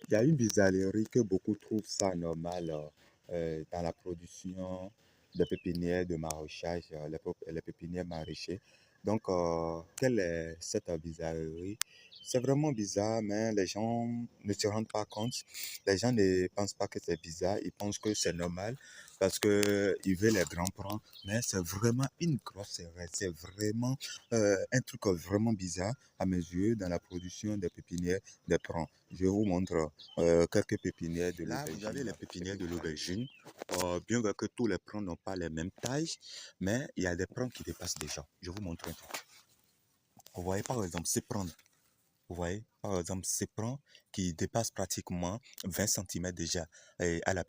Il y a une bizarrerie que beaucoup trouvent ça normal dans la production de pépinières de maraîchage, les pépinières maraîchers. Donc, quelle est cette bizarrerie? C'est vraiment bizarre, mais les gens ne se rendent pas compte. Les gens ne pensent pas que c'est bizarre, ils pensent que c'est normal parce qu'ils veulent les grands prendre. Mais c'est vraiment une grosse erreur. C'est vraiment un truc vraiment bizarre à mes yeux dans la production des pépinières des prends. Je vous montre quelques pépinières de l'aubergine. Là, vous avez les pépinières de l'aubergine. Bien vrai que tous les prends n'ont pas les mêmes tailles, mais il y a des prends qui dépassent déjà. Je vous montre un truc. Vous voyez par exemple ces prends. Vous voyez, par exemple, ces plants qui dépassent pratiquement 20 centimètres déjà à la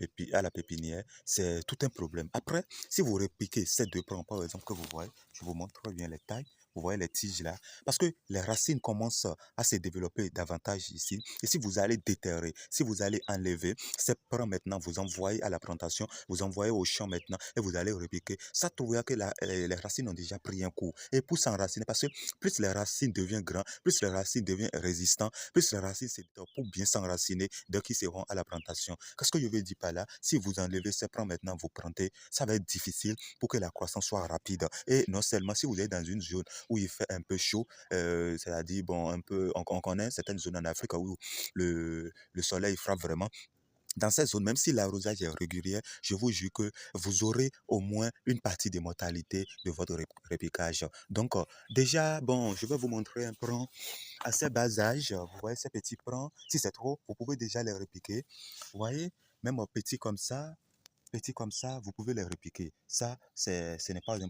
pépinière, c'est tout un problème. Après, si vous répliquez ces deux plants, par exemple, que vous voyez, je vous montre très bien les tailles. Vous voyez les tiges là, parce que les racines commencent à se développer davantage ici. Et si vous allez déterrer, si vous allez enlever ces plants maintenant, vous envoyez à la plantation, vous envoyez au champ maintenant et vous allez répliquer, ça trouvera que les racines ont déjà pris un coup. Et pour s'enraciner, parce que plus les racines deviennent grandes, plus les racines deviennent résistantes, plus les racines pour bien s'enraciner dès qu'ils seront à la plantation. Qu'est-ce que je veux dire par là? Si vous enlevez ces plants maintenant, vous plantez, ça va être difficile pour que la croissance soit rapide. Et non seulement si vous êtes dans une zone où il fait un peu chaud, c'est-à-dire, bon, un peu, on connaît certaines zones en Afrique où le soleil frappe vraiment. Dans ces zones, même si l'arrosage est régulier, je vous jure que vous aurez au moins une partie des mortalités de votre répliquage. Donc, déjà, bon, je vais vous montrer un prend à ces bas âge. Vous voyez ces petits prends, si c'est trop, vous pouvez déjà les répliquer. Vous voyez, même petits comme ça, vous pouvez les répliquer. Ça, ce n'est pas un problème.